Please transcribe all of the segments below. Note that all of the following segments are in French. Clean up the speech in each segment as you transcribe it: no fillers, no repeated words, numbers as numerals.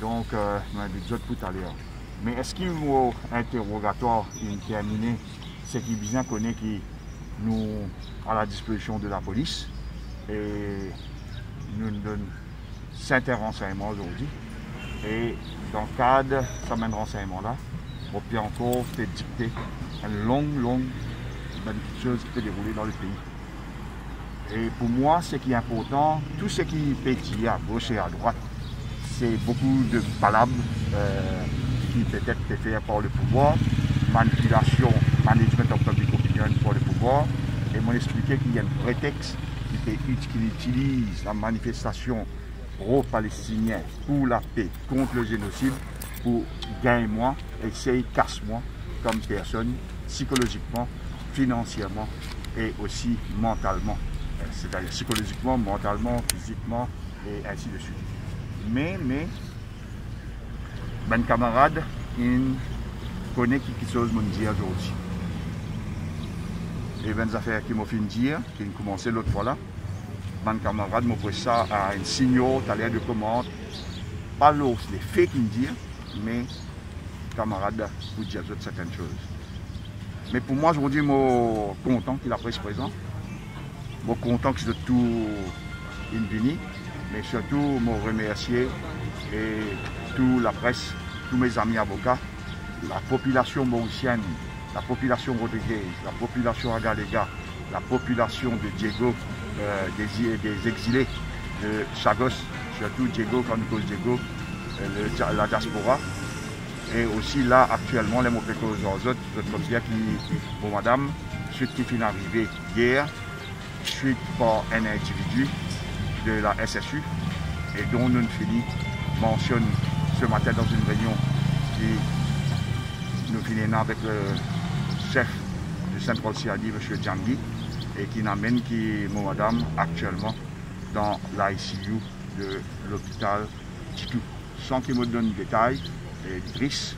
Donc, on a dit tout à l'heure. Mais est-ce qu'il y a un interrogatoire terminé, c'est qui bien connaît qui nous à la disposition de la police et nous donne certains renseignements aujourd'hui. Et dans le cadre de ce renseignement-là, on peut encore faire dicter une longue chose qui peut dérouler dans le pays. Et pour moi, ce qui est important, tout ce qui pétille à gauche et à droite, c'est beaucoup de palabres qui peut-être été fait par le pouvoir, manipulation, management of public opinion pour le pouvoir, et m'ont expliqué qu'il y a un prétexte qui utilise la manifestation pro-palestinien pour la paix, contre le génocide, pour gagner moi, essayer de casser moi comme personne, psychologiquement, financièrement et aussi mentalement. C'est-à-dire psychologiquement, mentalement, physiquement et ainsi de suite. Mais ben camarade, il connaît quelque chose me dire aujourd'hui. Et ben affaires qui m'ont fait dire, qui ont commencé l'autre fois là, ben camarade m'a pris ça à un signal, à l'air de commande, pas l'os, les faits qui me disent, mais camarade pour dire certaines choses. Mais pour moi, aujourd'hui, je suis content qu'il a pris ce présent. Je suis content que c'est tout venu, mais surtout, je remercier et toute la presse, tous mes amis avocats, la population mauricienne, la population rodriguez, la population agalega, la population de Diego, des exilés de Chagos, surtout Diego, quand nous cause Diego, la diaspora. Et aussi là, actuellement, les mots aux autres, je considère qui, bon madame, suite qui finit arrivé hier, suite par un individu de la SSU, et dont nous mentionne ce matin dans une réunion qui nous finit avec le chef du Central CID, M. Djangui, et qui n'amène qui, mon madame, actuellement dans l'ICU de l'hôpital Titou. Sans qu'il me donne des détails, et triste,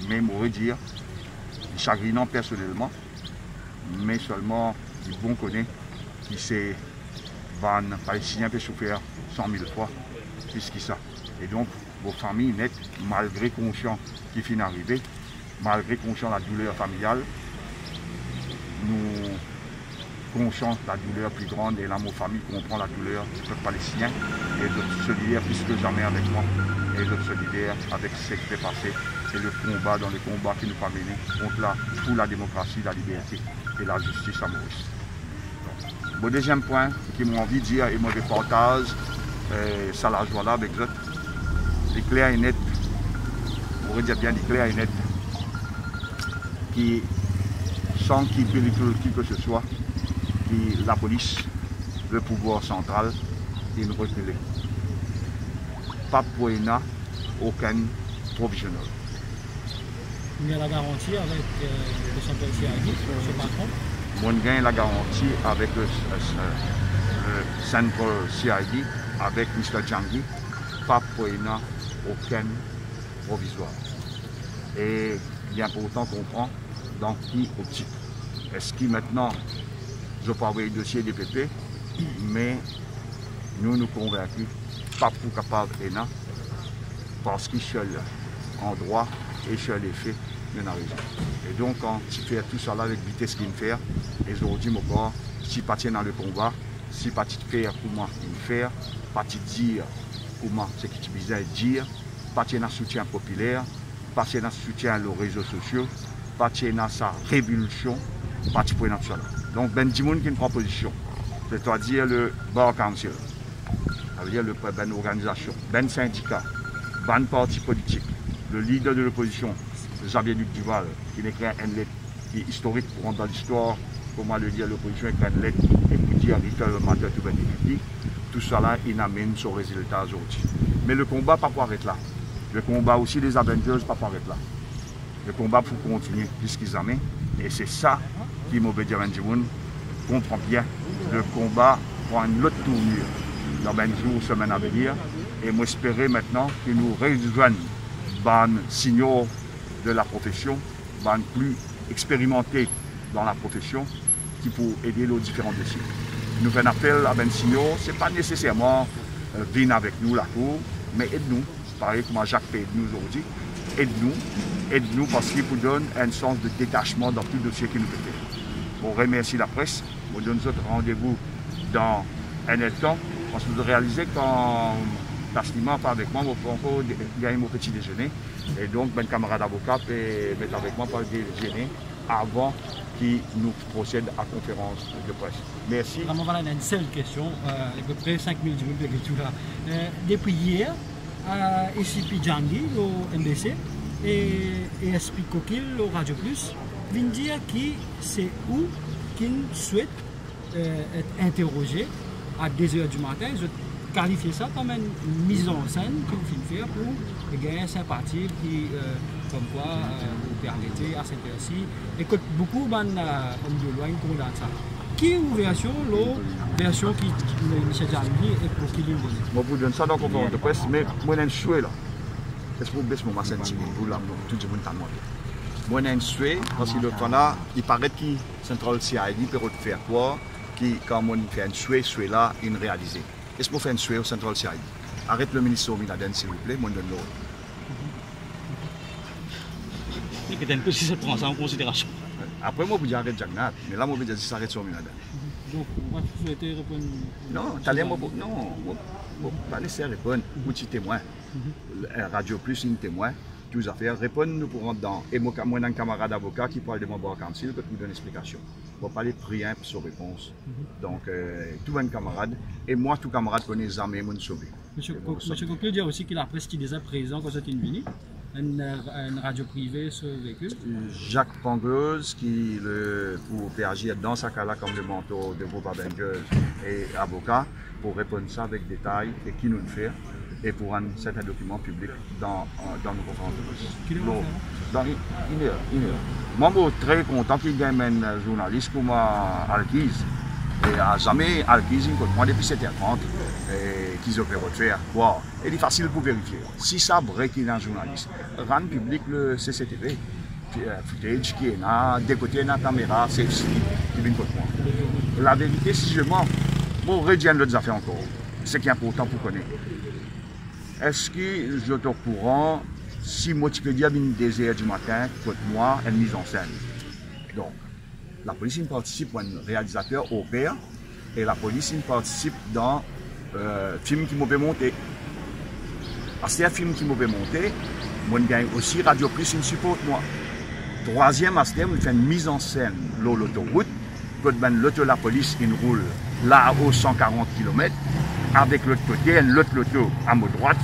mais m'aurait dire, chagrinant personnellement, mais seulement du bon connaît qui s'est van palestinien peut souffrir 100 000 fois plus que ça. Et donc, vos familles nettes, malgré conscient qui finit d'arriver, malgré conscient la douleur familiale, nous conscients la douleur plus grande et l'amour famille comprend la douleur du peuple palestinien et de solidaire plus que jamais avec moi et de solidaire avec ce qui s'est passé et le combat dans le combat qui nous a mené pour la démocratie, la liberté et la justice à Maurice. Bon, deuxième point qui m'a envie de dire et moi je partage ça la joie là avec eux, les clairs et net, on pourrait dire bien les clairs et net, qui sans qu'il qui que ce soit, qui la police, le pouvoir central, il reculé. Pas pour aucun provisionnel. Il y a la garantie avec le Central CID, M. Patron. On gagne la garantie avec le Central CID, avec M. Djangui, pas pour aucun provisoire. Et il est important qu'on comprend dans qui optique. Est-ce qu'il maintenant, je peux avoir le dossier des PP, mais nous convaincus, pas pour capable ENA, parce qu'il seul en droit et seul les faits, nous avons raison. Et donc, quand tu fais tout ça là avec vitesse qu'il fait, et aujourd'hui, mon corps, si pas dans le combat, si pas faire comment il fait, pas dire comment ce qui tu besoin dire, pas dans le soutien populaire, pas dans le soutien aux réseaux sociaux, pas dans sa révolution, pas pour tout ça. Donc, ben du monde qui a une proposition, c'est-à-dire le Bar Council, ça veut dire ben organisation, ben syndicat, ben parti politique, le leader de l'opposition, Xavier-Luc Duval, qui écrit une lettre qui est historique pour rentrer dans l'histoire, comment le dire, l'opposition écrit une lettre et pour dire le matin tout public, tout cela, il amène son résultat aujourd'hui. Mais le combat pas pour arrêter là. Le combat aussi des Avengers pas pour arrêter là. Le combat pour continuer puisqu'ils amènent. Et c'est ça qui m'a dit à Ndimoun, comprend bien, le combat prend une autre tournure dans les jours, semaines à venir. Et j'espère maintenant que nous rejoignons les signaux de la profession, les plus expérimentés dans la profession, qui pour aider nos différents dossiers. Nous faisons appel à Ben Signor, ce n'est pas nécessairement venir avec nous là-haut, mais aide-nous pareil comme Jacques Pédou nous aujourd'hui, aide-nous parce qu'il vous donne un sens de détachement dans tout dossier qui nous fait faire. On remercie la presse, on donne notre rendez-vous dans un temps, parce que vous réalisez qu'en Pastiment, pas avec moi, on gagner mon petit déjeuner. Et donc, mes camarades avocats mettent avec moi pour le déjeuner avant qu'ils nous procèdent à la conférence de presse. Merci. Vraiment, voilà une seule question, à peu près 5 minutes de tout là. Depuis hier, SCP Djangui au MBC et SP Kokil au Radio Plus viennent dire que c'est où qu'ils souhaitent être interrogés à 2h du matin. Ils ont qualifié ça comme une mise en scène qu'ils viennent faire pour gagner sympathie qui, comme quoi, vous permettez à cette heure-ci. Écoute, beaucoup de hommes de loin qui ont ça. Qui est la version qui M. Djangui et pour qui l'une donne? Moi, vous donne ça dans la conférence de presse, mais moi, j'ai un souhait là. Est-ce que vous baissez mon sentiment pour là, tout le monde t'a demandé. Moi, j'ai un souhait, parce que le temps là, il paraît que Central CID peut faire quoi, qui, quand on fait un souhait là, il réalise. Est-ce qu'on fait un souhait au Central CID? Arrête le ministre Bin Laden, s'il vous plaît, moi, je donne l'ordre. Et peut-être si ça prend ça en considération. Après, moi, vous dites arrête Jagnat, mais là, moi, je dis ça arrête sur Bin Laden. Donc, moi, je souhaitais répondre. Non, t'as l'air, non, pas nécessaire répondre, ou tu témoin. Radio Plus, une témoin, toutes affaires, répondre, nous pourrons dans. Et moi, un camarade avocat qui parle de mon bar council, peut nous donner une explication. On va parler rien sur réponse. Donc, tout un camarade, et moi, tout camarade connaît les armées, moi, nous sauver. Monsieur Kokil dit aussi qu'il a presque déjà présent quand c'est une venue. Une radio privée sur le véhicule. Jacques Pangleuse, qui pour agir dans sa cas-là comme le mentor de Bob Avengers et avocat, pour répondre ça avec détail et qui nous le fait, et pour rendre certains documents publics dans nos conférences de presse. Dans une heure. Moi, je suis très content qu'il y ait un journaliste comme Alkiz. Et à jamais, Alkiz, moi depuis 7h30, qu'ils ont fait refaire. Wow. Et c'est facile pour vérifier. Si ça vrai qu'il y a un journaliste, rendre public le CCTV, footage qui est là, des côtés de la caméra, c'est qui vient contre moi. La vérité, si je mens, bon, redienne d'autres affaires encore. C'est qui est important pour connaître. Est-ce que je suis au courant si moi tu peux dire une 2h du matin contre moi, une mise en scène? Donc, la police participe quand un réalisateur opère et la police participe dans un film qui m'a fait monter. Parce que c'est un film qui m'a fait monter, moi je gagne aussi Radio Plus, il supporte moi. Troisième aspect, je fais une mise en scène sur l'autoroute, quand l'auto la police il roule là haut 140 km, avec l'autre côté, l'autre loto à ma droite,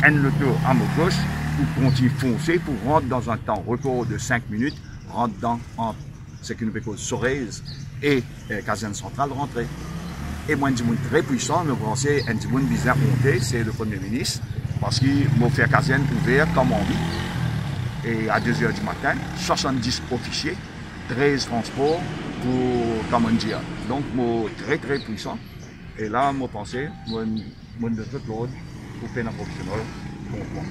un loto à ma gauche, pour continuer foncer pour rentrer dans un temps record de 5 minutes, rentre dans ce que nous appelons Sorez et Caserne Centrale rentrer. Et moi, un monde très puissant, me français, un monde bizarre monté, c'est le Premier ministre, parce qu'il m'a fait caserne ouverte comme envie. Et à 2h du matin, 70 officiers, 13 transports pour, comment dire. Donc, moi, très très puissant. Et là, moi, pensais, moi, de tout l'ordre pour faire un professionnel contre moi.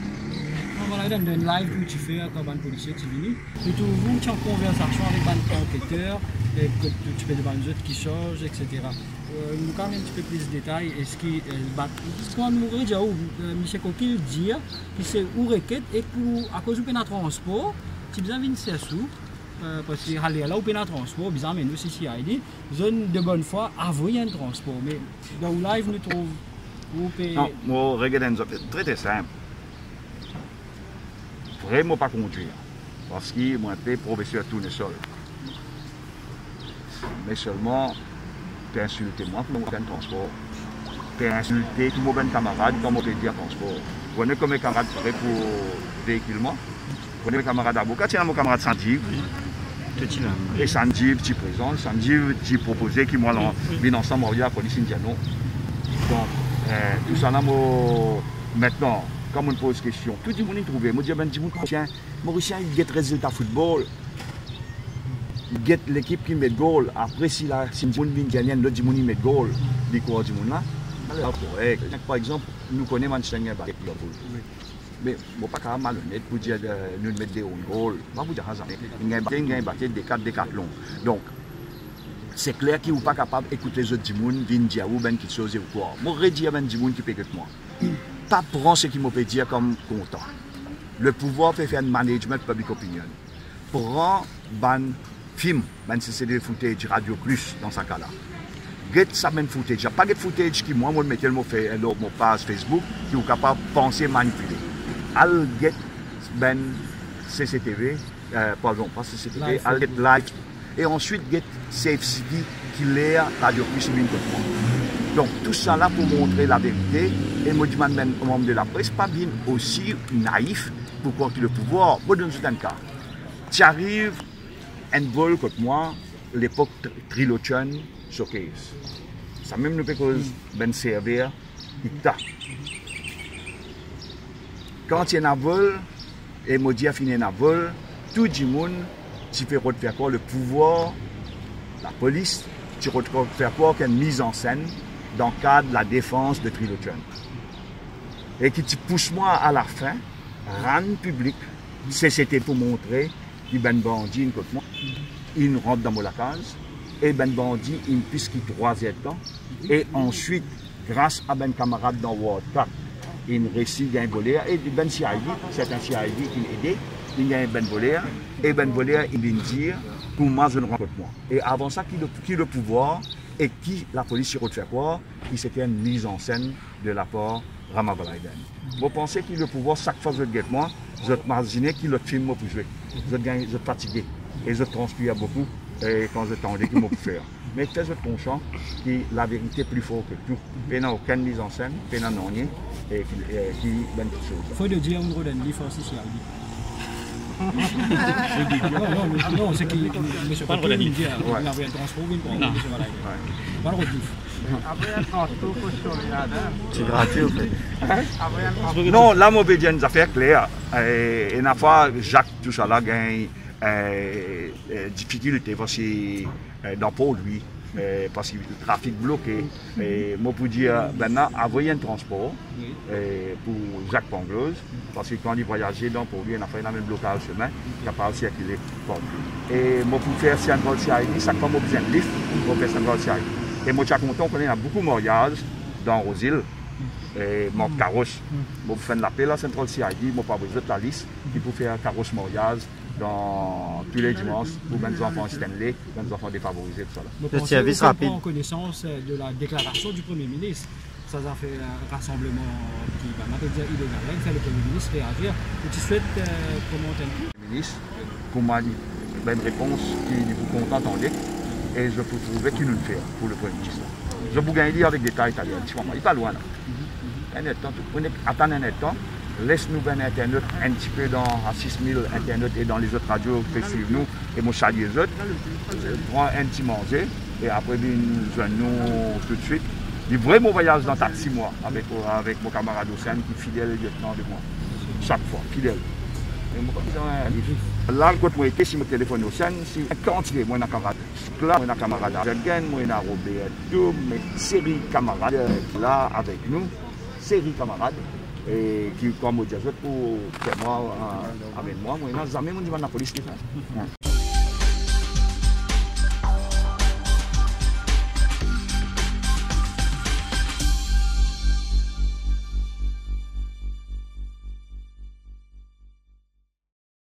Voilà, dans un live où tu fais comme un policier qui vient, et tu es en conversation avec un enquêteur, et que tu peux demander aux autres qui changent, etc. Nous quand même un petit peu plus de détails. Est-ce qu'il quand nous regardons M. Kokil dit que c'est où requête et qu'à cause du transport, tu as besoin de faire sous. Parce que là où il y a un transport, bizarre, mais nous, ici, il y a zone de bonne foi, avouer un transport. Mais dans le live, nous trouvons. Non, moi, regardez, c'est très très simple. Vraiment pas conduire. Parce que moi, je suis professeur tourner seul. Mais seulement, tu insulter moi pour mon transport. Tu insulter tous mes camarades comme on peut dire transport. Vous connaissez comme mes camarades prêts pour véhiculement. Vous connaissez mes camarades avocats, tu as mon camarade Sandiv. Et Sandiv, tu es présent. Sandiv, tu es proposé qui moi, bien ensemble, on va dire la police indienne. Donc, tout ça là, maintenant. Quand on me pose question, tout le monde est trouvé. Je dis, Mauricien, il guette le résultat football. Il guette l'équipe qui met le goal. Après, si une bonne ligne gagnante, l'autre dit, il met le goal. Les coureurs du monde là. Par exemple, nous connaissons Manchester United. Mais je ne suis pas malhonnête pour dire nous mettre des goals. Je ne vais pas dire ça. Il y a des 4 longs. Donc, c'est clair qu'il n'est pas capable d'écouter les autres du monde, venir dire ou bien quelque chose ou quoi. Moi, je dis à des gens qui payent moi. pas prendre ce qui m'a fait dire comme content. Le pouvoir peut faire un management public opinion. Prends ban film, ban c'est des footage Radio Plus dans ce cas-là. Get ça même footage. Il n'y a pas de footage qui moi me mettais mon page Facebook qui est capable de penser manipuler. Al get ben CCTV, pardon, pas CCTV, al get live et ensuite get Safe City qui l'est Radio Plus une contre. Donc tout ça là pour montrer la vérité et moi je même membre de la presse pas bien aussi naïf pour croire que le pouvoir, bon dans un cas. Tu arrives un vol contre moi l'époque Trilochon Showcase. Ça même nous fait cause ben servir dictat. Quand il y a un vol et moi dis a fini un vol, tout le monde tu fais faire quoi le pouvoir, la police, tu faire quoi qu'une mise en scène dans le cadre de la défense de Trilochon. Et qui te pousse moi à la fin, rendre public, c'était pour montrer qu'il ben bandit contre moi, il rentre dans la case, et ben bandit, il puisse qu'il 3 temps, et ensuite, grâce à ben camarade dans World Cup, il réussit un voler, et ben CID, c'est un CID qui l'aidait, il y a un ben voler, et ben voler, il vient dire, comment je ne rencontre moi. Et avant ça, qui le pouvoir, et qui la police s'y faire quoi, qui c'était une mise en scène de la part Ramavalaiden. Vous pensez que le pouvoir, chaque fois que je guette moi, je m'imaginais qu'il le film pour jouer. Je fatigué et je transpire beaucoup et quand je tendais qu'il m'a pu faire. Mais faites votre conscient que la vérité est plus forte que tout. Il n'y a aucune mise en scène, il n'y a rien et qui bonne chose. Il faut le dire, on doit le faire aussi. Non, c'est qu'il ne pas le dire. Il avait un transport, il ne pas le dire. C'est gratuit au fait. Non, la mauvaise une affaire claire. Et une fois, Jacques, tout ça là, gagne difficulté parce que dans pour lui, parce que le trafic bloqué. Et moi, pour dire, maintenant, envoyer un transport pour Jacques Panglose, parce que quand il voyageait dans pour lui, il a fait un même blocage chemin, il n'a pas circulé pour lui. Et moi, pour faire Central CID, chaque fois, moi, besoin de lift pour faire Central CID. Et moi, je suis content qu'on ait beaucoup de mariages dans Rosil et mon carrosse. Moi, pour faire l'appel à Central CID, moi, pas besoin de la liste, il faut faire un carrosse mariage dans tous les dimanches pour les enfants Stanley, les enfants défavorisés, tout ça. Le service rapide. En connaissance de la déclaration du Premier ministre, ça a fait un rassemblement qui va m'appeler illégal. Il fait le Premier ministre réagir. Et tu souhaites commenter un peu? Le ministre, pour moi, une réponse qui vous contente. Et je peux trouver qu'il nous le fait pour le Premier ministre. Je vous gagne avec des détails italiens. Il n'est pas loin là. On attend un temps. Laisse-nous bien Internet un petit peu à 6000 Internet et dans les autres radios qui suivent nous. Et moi, je les autres. Je prends un petit manger et après, je nous tout de suite. Du vrai mon voyage dans taxi, moi, avec mon camarade Océane qui est fidèle lieutenant de moi. Chaque fois, fidèle. Là, quand moi j'étais sur mon téléphone au Océane, c'est quantité, moi, un camarade. Là, moi, un camarade Jürgen, moi, un Roberto, mais série camarades là avec nous, série camarades, et qui, comme on dit, pour moi, avec moi, moi, jamais on dit la police qui fait.